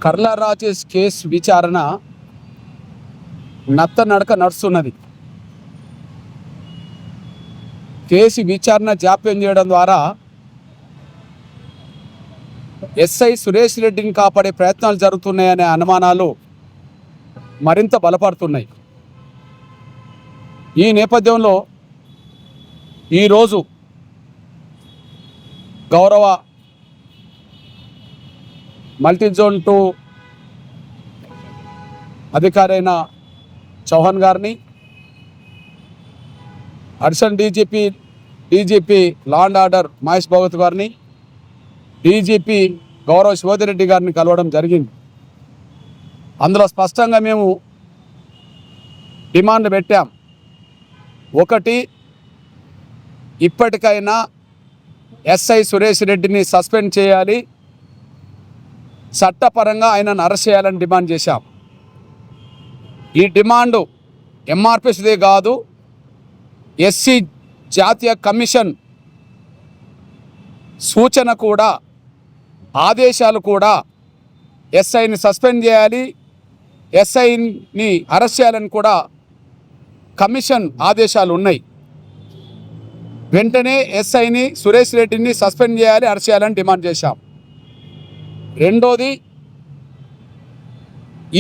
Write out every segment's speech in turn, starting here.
కర్ల Rajesh case విచారణ నత్తనడక నడుస్తున్నది. Case విచారణ జాప్యం చేయడం ద్వారా ఎస్ఐ సురేష్ రెడ్డిని కాపాడే ప్రయత్నాలు జరుగుతున్నాయనే అనుమానాలు మరింత బలపడుతున్నాయి. ఈ నేపథ్యంలో ఈరోజు గౌరవ మల్టీజోన్ 2 అధికారి అయిన చౌహాన్ గారిని, additional DGP law and order Mahesh Bhagwat గారిని, డీజీపీ గౌరవ శివోధిరెడ్డి గారిని కలవడం జరిగింది. అందులో స్పష్టంగా మేము డిమాండ్ పెట్టాం. ఒకటి, ఇప్పటికైనా ఎస్ఐ సురేష్ రెడ్డిని సస్పెండ్ చేయాలి, చట్టపరంగా ఆయనను అరెస్ట్ చేయాలని డిమాండ్ చేశాం. ఈ డిమాండు ఎంఆర్పిసిదే కాదు, ఎస్సీ జాతీయ కమిషన్ సూచన కూడా, ఆదేశాలు కూడా ఎస్ఐని సస్పెండ్ చేయాలి, ఎస్ఐని అరెస్ట్ చేయాలని కూడా కమిషన్ ఆదేశాలు ఉన్నాయి. వెంటనే ఎస్ఐని సురేష్ రెడ్డిని సస్పెండ్ చేయాలి, అరెస్ట్ చేయాలని డిమాండ్ చేశాం. రెండోది,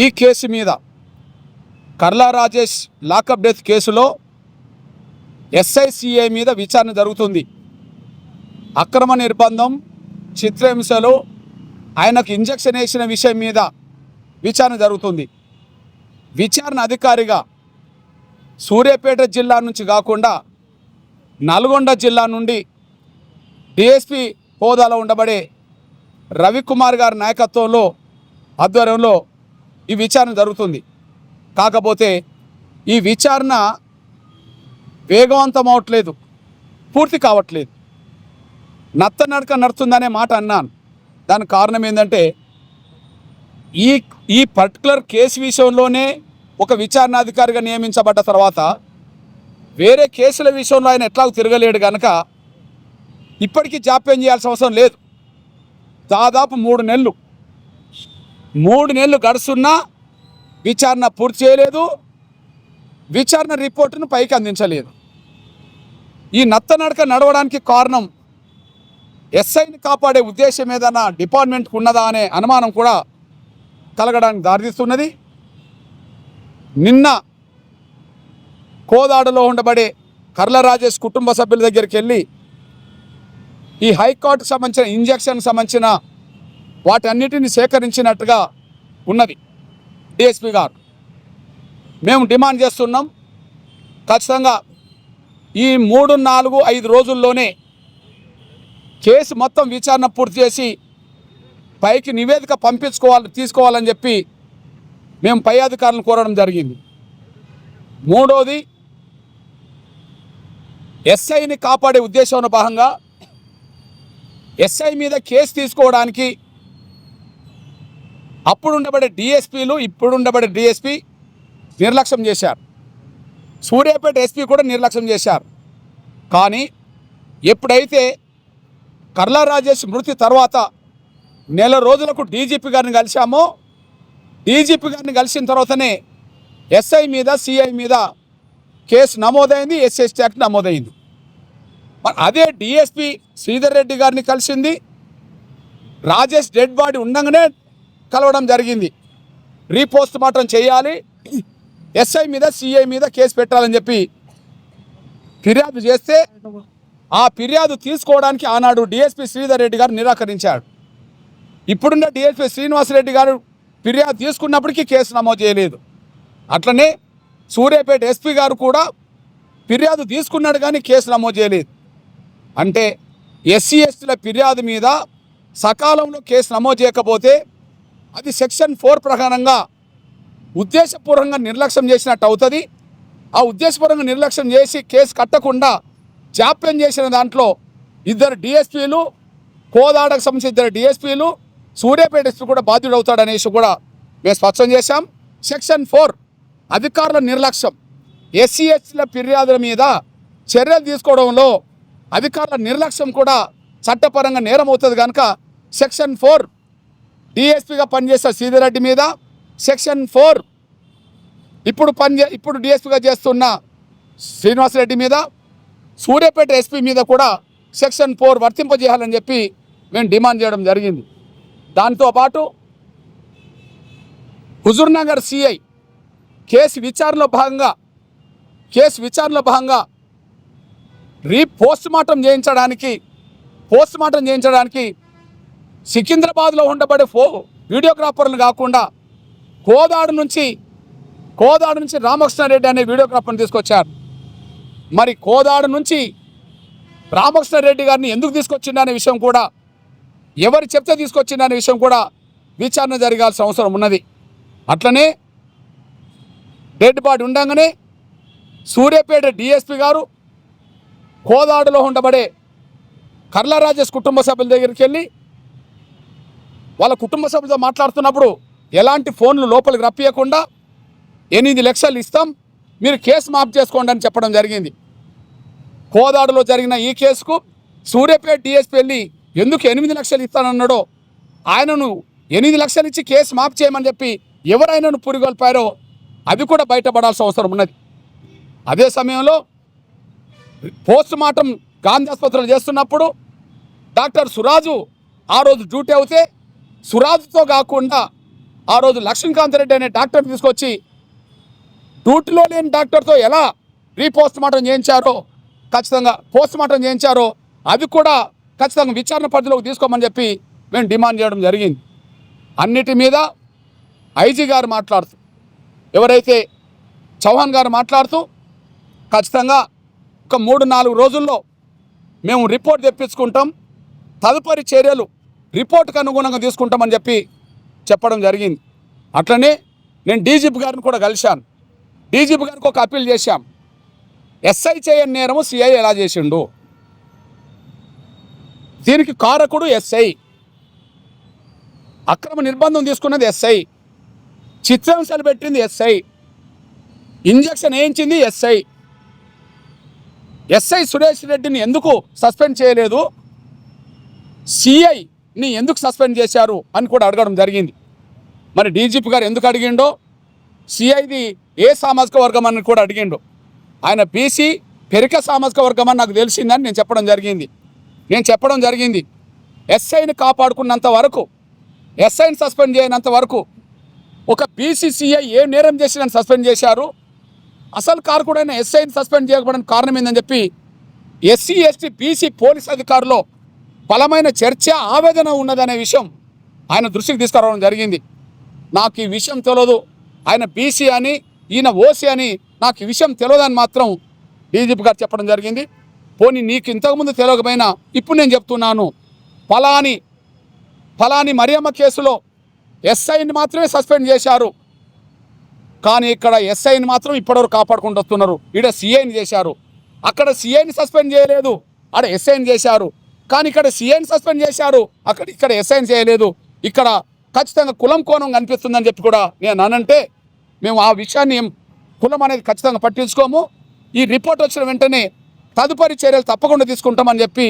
ఈ కేసు మీద కర్ల రాజేష్ లాకప్ డెత్ కేసులో ఎస్ఐసిఐ మీద విచారణ జరుగుతుంది. అక్రమ నిర్బంధం, చిత్రహింసలు, ఆయనకు ఇంజక్షన్ వేసిన విషయం మీద విచారణ జరుగుతుంది. విచారణ అధికారిగా సూర్యాపేట జిల్లా నుంచి కాకుండా నల్గొండ జిల్లా నుండి డిఎస్పి హోదాలో ఉండబడే రవికుమార్ గారి నాయకత్వంలో ఆధ్వర్యంలో ఈ విచారణ జరుగుతుంది. కాకపోతే ఈ విచారణ వేగవంతం అవట్లేదు, పూర్తి కావట్లేదు. నత్తనడక నడుతుందనే మాట అన్నాను. దానికి కారణం ఏంటంటే ఈ పర్టికులర్ కేసు విషయంలోనే ఒక విచారణాధికారిగా నియమించబడ్డ తర్వాత వేరే కేసుల విషయంలో ఆయన ఎట్లాగూ తిరగలేడు కనుక ఇప్పటికీ జాప్యం చేయాల్సిన అవసరం లేదు. దాదాపు 3 నెలలు గడుస్తున్నా విచారణ పూర్తి చేయలేదు, విచారణ రిపోర్టును పైకి అందించలేదు. ఈ నత్తనడక నడవడానికి కారణం ఎస్ఐని కాపాడే ఉద్దేశం ఏదైనా డిపార్ట్మెంట్కి ఉన్నదా అనే అనుమానం కూడా కలగడానికి దారితీస్తున్నది. నిన్న కోదాడలో ఉండబడే కర్ల రాజేష్ కుటుంబ సభ్యుల దగ్గరికి వెళ్ళి ఈ హైకోర్టుకు సంబంధించిన ఇంజక్షన్ సంబంధించిన వాటన్నిటిని సేకరించినట్టుగా ఉన్నది డిఎస్పీ గారు. మేము డిమాండ్ చేస్తున్నాం, ఖచ్చితంగా ఈ 3, 4, 5 రోజుల్లోనే కేసు మొత్తం విచారణ పూర్తి చేసి పైకి నివేదిక తీసుకోవాలని చెప్పి మేము పై అధికారులను కోరడం జరిగింది. మూడోది, ఎస్ఐని కాపాడే ఉద్దేశంలో భాగంగా ఎస్ఐ మీద కేసు తీసుకోవడానికి అప్పుడుండబడే డిఎస్పీలు ఇప్పుడుండబడే డిఎస్పీ నిర్లక్ష్యం చేశారు. సూర్యాపేట ఎస్పీ కూడా నిర్లక్ష్యం చేశారు. కానీ ఎప్పుడైతే కర్ల రాజేష్ మృతి తర్వాత నెల రోజులకు డీజీపీ గారిని కలిశామో, డీజీపీ గారిని కలిసిన తర్వాతనే ఎస్ఐ మీద సిఐ మీద కేసు నమోదైంది, ఎస్ఎస్టీ యాక్ట్ నమోదైంది. అదే డిఎస్పీ శ్రీధర్ రెడ్డి గారిని కలిసింది, రాజేష్ డెడ్ బాడీ ఉండగానే కలవడం జరిగింది. రీపోస్ట్ మార్టం చేయాలి, ఎస్ఐ మీద సిఐ మీద కేసు పెట్టాలని చెప్పి ఫిర్యాదు చేస్తే ఆ ఫిర్యాదు తీసుకోవడానికి ఆనాడు డిఎస్పీ శ్రీధర్ రెడ్డి గారు నిరాకరించాడు. ఇప్పుడున్న డిఎస్పీ శ్రీనివాసరెడ్డి గారు ఫిర్యాదు తీసుకున్నప్పటికీ కేసు నమోదు చేయలేదు. అట్లనే సూర్యాపేట ఎస్పీ గారు కూడా ఫిర్యాదు తీసుకున్నాడు కానీ కేసు నమోదు చేయలేదు. అంటే ఎస్సీ ఎస్టీల ఫిర్యాదు మీద సకాలంలో కేసు నమోదు చేయకపోతే అది సెక్షన్ 4 ప్రకారంగా ఉద్దేశపూర్వకంగా నిర్లక్ష్యం చేసినట్టు అవుతుంది. ఆ ఉద్దేశపూర్వకంగా నిర్లక్ష్యం చేసి కేసు కట్టకుండా జాప్యం చేసిన దాంట్లో 2 డిఎస్పీలు, కోదాడకు సంబంధించిన 2 డిఎస్పీలు, సూర్యాపేట ఎస్పీ కూడా బాధ్యుడవుతాడనేసి కూడా మేము స్పష్టం చేశాం. సెక్షన్ 4 అధికారుల నిర్లక్ష్యం, ఎస్సీ ఎస్టీల ఫిర్యాదుల మీద చర్యలు తీసుకోవడంలో అధికారుల నిర్లక్ష్యం కూడా చట్టపరంగా నేరం అవుతుంది కనుక సెక్షన్ 4 డిఎస్పీగా పనిచేసిన శ్రీధర్ మీద సెక్షన్ 4, ఇప్పుడు డిఎస్పీగా చేస్తున్న శ్రీనివాసరెడ్డి మీద, సూర్యాపేట ఎస్పీ మీద కూడా సెక్షన్ 4 వర్తింపజేయాలని చెప్పి మేము డిమాండ్ చేయడం జరిగింది. దాంతోపాటు హుజూర్నగర్ సిఐ కేసు విచారణలో భాగంగా పోస్ట్ మార్టం చేయించడానికి సికింద్రాబాద్లో ఉండబడే వీడియోగ్రాఫర్లు కాకుండా కోదాడు నుంచి రామకృష్ణారెడ్డి అనే వీడియోగ్రాఫర్ని తీసుకొచ్చారు. మరి కోదాడు నుంచి రామకృష్ణారెడ్డి గారిని ఎందుకు తీసుకొచ్చిండు అనే విషయం కూడా, ఎవరు చెప్తే తీసుకొచ్చిండు అనే విషయం కూడా విచారణ జరగాల్సిన అవసరం ఉన్నది. అట్లనే డెడ్ బాడీ ఉండగానే సూర్యాపేట డిఎస్పీ గారు కోదాడులో ఉండబడే కర్ల రాజేష్ కుటుంబ సభ్యుల దగ్గరికి వెళ్ళి వాళ్ళ కుటుంబ సభ్యులతో మాట్లాడుతున్నప్పుడు ఎలాంటి ఫోన్లు లోపలికి రప్పియకుండా 8 లక్షలు ఇస్తాం, మీరు కేసు మాఫ్ చేసుకోండి అని చెప్పడం జరిగింది. కోదాడులో జరిగిన ఈ కేసుకు సూర్యాపేట డిఎస్పీ వెళ్ళి ఎందుకు 8 లక్షలు ఇస్తానన్నాడో, ఆయనను 8 లక్షలు ఇచ్చి కేసు మాఫ్ చేయమని చెప్పి ఎవరైనాను పురిగొల్పారో అది కూడా బయటపడాల్సిన అవసరం ఉన్నది. అదే సమయంలో పోస్ట్ మార్టం గాంధీ ఆసుపత్రిలో చేస్తున్నప్పుడు డాక్టర్ సురాజు ఆ రోజు డ్యూటీ అవుతే, సురాజుతో కాకుండా ఆ రోజు లక్ష్మీకాంత్ రెడ్డి అనే డాక్టర్ తీసుకొచ్చి డ్యూటీలో లేని డాక్టర్తో ఎలా పోస్ట్ మార్టం చేయించారో అది కూడా ఖచ్చితంగా విచారణ పరిధిలోకి తీసుకోమని చెప్పి మేము డిమాండ్ చేయడం జరిగింది. అన్నిటి మీద ఐజీ గారు మాట్లాడుతూ, ఎవరైతే చౌహాన్ గారు మాట్లాడుతూ ఖచ్చితంగా ఒక 3-4 రోజుల్లో మేము రిపోర్ట్ తెప్పించుకుంటాం, తదుపరి చర్యలు రిపోర్ట్కి అనుగుణంగా తీసుకుంటామని చెప్పి చెప్పడం జరిగింది. అట్లనే నేను డీజీపీ గారిని కూడా కలిశాను. డీజీపీ గారికి ఒక అప్పీల్ చేశాం. ఎస్ఐ చేయని నేరము సిఐ ఎలా చేసిండు, దీనికి కారకుడు ఎస్ఐ, అక్రమ నిర్బంధం తీసుకున్నది ఎస్ఐ, చిత్రాంశాలు పెట్టింది ఎస్ఐ, ఇంజక్షన్ వేయించింది ఎస్ఐ సురేష్ రెడ్డిని ఎందుకు సస్పెండ్ చేయలేదు, సిఐని ఎందుకు సస్పెండ్ చేశారు అని కూడా అడగడం జరిగింది. మరి డీజీపీ గారు ఎందుకు అడిగిండో, సిఐది ఏ సామాజిక వర్గం అని కూడా అడిగిండు. ఆయన బీసీ పెరిక సామాజిక వర్గం అని నాకు తెలిసిందని నేను చెప్పడం జరిగింది. ఎస్ఐని కాపాడుకున్నంత వరకు, ఎస్ఐని సస్పెండ్ చేయనంత వరకు ఒక బీసీసీఐ ఏ నేరం చేసి నన్ను సస్పెండ్ చేశారు, అసలు కారకుడైన ఎస్ఐని సస్పెండ్ చేయకపోవడానికి కారణం ఏందని చెప్పి ఎస్సీ ఎస్టీ బీసీ పోలీస్ అధికారులు బలమైన చర్చ ఆవేదన ఉన్నదనే విషయం ఆయన దృష్టికి తీసుకురావడం జరిగింది. నాకు ఈ విషయం తెలియదు, ఆయన బీసీ అని ఈయన ఓసీ అని నాకు ఈ విషయం తెలియదని మాత్రం డీజీపీ గారు చెప్పడం జరిగింది. పోనీ నీకు ఇంతకుముందు తెలియకపోయినా ఇప్పుడు నేను చెప్తున్నాను, ఫలాని మరియమ్మ కేసులో ఎస్ఐని మాత్రమే సస్పెండ్ చేశారు, కానీ ఇక్కడ ఎస్ఐని మాత్రం ఇప్పటివరకు కాపాడుకుంటూ వస్తున్నారు. ఇక్కడ సిఐని చేశారు, అక్కడ సిఐని సస్పెండ్ చేయలేదు, ఆడ ఎస్ఐని చేశారు. కానీ ఇక్కడ సిఐని సస్పెండ్ చేశారు, ఇక్కడ ఎస్ఐని చేయలేదు. ఇక్కడ ఖచ్చితంగా కులం కోణం కనిపిస్తుందని చెప్పి కూడా నేను అనంటే, మేము ఆ విషయాన్ని కులం అనేది ఖచ్చితంగా పట్టించుకోము. ఈ రిపోర్ట్ వచ్చిన వెంటనే తదుపరి చర్యలు తప్పకుండా తీసుకుంటామని చెప్పి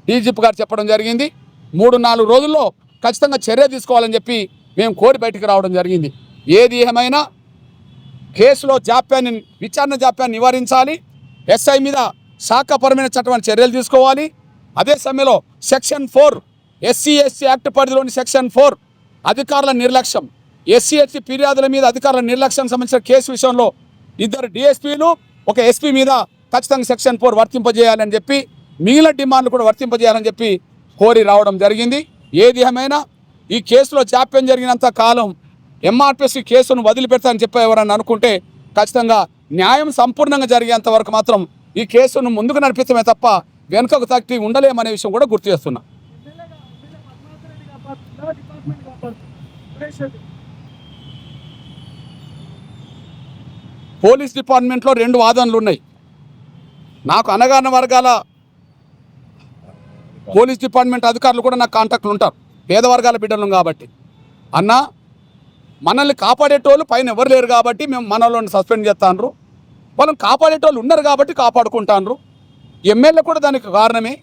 డీజీపీ గారు చెప్పడం జరిగింది. 3-4 రోజుల్లో ఖచ్చితంగా చర్య తీసుకోవాలని చెప్పి మేము కోరి బయటికి రావడం జరిగింది. ఏది ఏమైనా కేసులో విచారణ జాప్యాన్ని నివారించాలి, ఎస్ఐ మీద శాఖపరమైన చట్టమైన చర్యలు తీసుకోవాలి. అదే సమయంలో సెక్షన్ 4 ఎస్సీ ఎస్టీ యాక్ట్ పరిధిలోని సెక్షన్ 4 అధికారుల నిర్లక్ష్యం, ఎస్సీ ఎస్టీ ఫిర్యాదుల మీద అధికారుల నిర్లక్ష్యం సంబంధించిన కేసు విషయంలో 2 డిఎస్పీలు ఒక ఎస్పీ మీద ఖచ్చితంగా సెక్షన్ 4 వర్తింపజేయాలని చెప్పి, మిగిలిన డిమాండ్లు కూడా వర్తింపజేయాలని చెప్పి కోరి రావడం జరిగింది. ఏది ఏమైనా ఈ కేసులో జాప్యం జరిగినంత కాలం ఎంఆర్పిఎస్ కేసును వదిలిపెడతానని చెప్పి ఎవరన్నా అనుకుంటే ఖచ్చితంగా న్యాయం సంపూర్ణంగా జరిగేంత వరకు మాత్రం ఈ కేసును ముందుకు నడిపించమే తప్ప వెనుకకు తగ్గి ఉండలేమనే విషయం కూడా గుర్తు చేస్తున్నా. పోలీస్ డిపార్ట్మెంట్లో 2 వాదనలు ఉన్నాయి. నాకు అనగాన వర్గాల పోలీస్ డిపార్ట్మెంట్ అధికారులు కూడా నాకు కాంటాక్ట్లు ఉంటారు, పేద వర్గాల బిడ్డలు కాబట్టి. అన్న, మనల్ని కాపాడేటోళ్ళు పైన ఎవరు లేరు కాబట్టి మేము మనల్ని సస్పెండ్ చేస్తాను, వాళ్ళని కాపాడేటోళ్ళు ఉన్నారు కాబట్టి కాపాడుకుంటాను. ఎమ్మెల్యే కూడా దానికి కారణమే,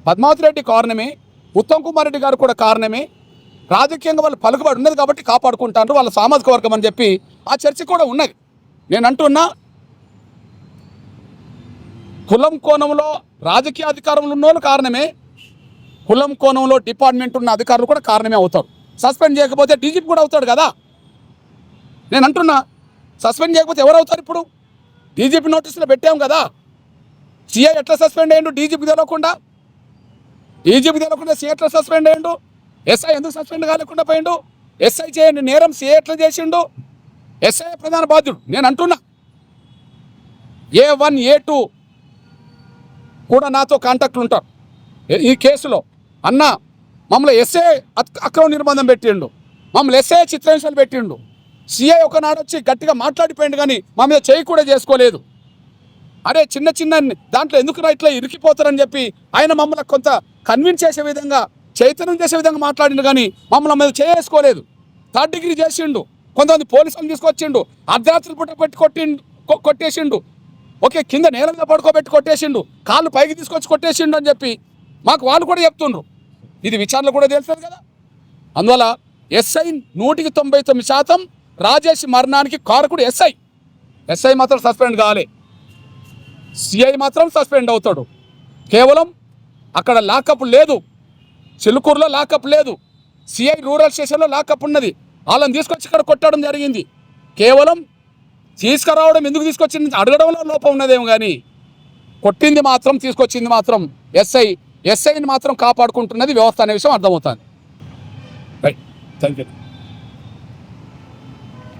పద్మావతి రెడ్డి కారణమే, ఉత్తమ్ కుమార్ రెడ్డి గారు కూడా కారణమే, రాజకీయంగా వాళ్ళు పలుకుబడి ఉన్నది కాబట్టి కాపాడుకుంటారు వాళ్ళ సామాజిక వర్గం అని చెప్పి ఆ చర్చ కూడా ఉన్నది. నేను అంటున్నా కులం కోణంలో రాజకీయ అధికారంలో ఉన్న వాళ్ళు కారణమే, కులం కోణంలో డిపార్ట్మెంట్ ఉన్న అధికారులు కూడా కారణమే అవుతారు. సస్పెండ్ చేయకపోతే డీజీపీ కూడా అవుతాడు కదా. నేను అంటున్నా సస్పెండ్ చేయకపోతే ఎవరు అవుతారు? ఇప్పుడు డీజీపీ నోటీసులో పెట్టాం కదా. సీఐ ఎట్లా సస్పెండ్ అయ్యిండు? డీజీపీ తెలియకుండా సీఐ ఎట్లా సస్పెండ్ అయ్యిండు? ఎస్ఐ ఎందుకు సస్పెండ్ కాలేకుండా పోయిండు? ఎస్ఐ చేయండి నేరం సీఐ ఎట్లా చేసిండు? ఎస్ఐ ప్రధాన బాధ్యుడు. నేను అంటున్నా A1 A2 కూడా నాతో కాంటాక్ట్లు ఉంటారు ఈ కేసులో. అన్న మమ్మల్ని ఎస్ఐ అక్రమ నిర్బంధం పెట్టిండు, మమ్మల్ని ఎస్ఐ చిత్రహింసలు పెట్టిండు, సిఐ ఒకనాడు వచ్చి గట్టిగా మాట్లాడిపోయిండు కానీ మా మీద చేయి కూడా చేసుకోలేదు. అరే చిన్న చిన్న దాంట్లో ఎందుకు ఇట్లా ఇరికిపోతారని చెప్పి ఆయన మమ్మల్ని కొంత కన్విన్స్ చేసే విధంగా, చైతన్యం చేసే విధంగా మాట్లాడిండు కానీ మమ్మల్ని మీద చేసుకోలేదు. 3rd డిగ్రీ చేసిండు, కొంతమంది పోలీసులను తీసుకొచ్చిండు, అర్ధరాత్రులు పుట్ట పెట్టి కొట్టేసిండు, ఓకే కింద నేల మీద పడుకోబెట్టి కొట్టేసిండు, కాళ్ళు పైకి తీసుకొచ్చి కొట్టేసిండు అని చెప్పి మాకు వాళ్ళు కూడా చెప్తుండ్రు. ఇది విచారణ కూడా తెలుస్తుంది కదా. అందువల్ల ఎస్ఐ 199% రాజేష్ మరణానికి కారకుడు ఎస్ఐ మాత్రం సస్పెండ్ కావాలి, సిఐ మాత్రం సస్పెండ్ అవుతాడు. కేవలం అక్కడ లాకప్ లేదు, చిలుకూరులో లాకప్ లేదు, సిఐ రూరల్ స్టేషన్లో లాకప్ ఉన్నది, వాళ్ళని తీసుకొచ్చి ఇక్కడ కొట్టడం జరిగింది. కేవలం తీసుకురావడం ఎందుకు తీసుకొచ్చింది అడగడంలో లోపం ఉన్నదేమో కానీ కొట్టింది మాత్రం తీసుకొచ్చింది మాత్రం ఎస్ఐని మాత్రం కాపాడుకుంటున్నది వ్యవస్థ అనే విషయం అర్థమవుతుంది. Right, thank you.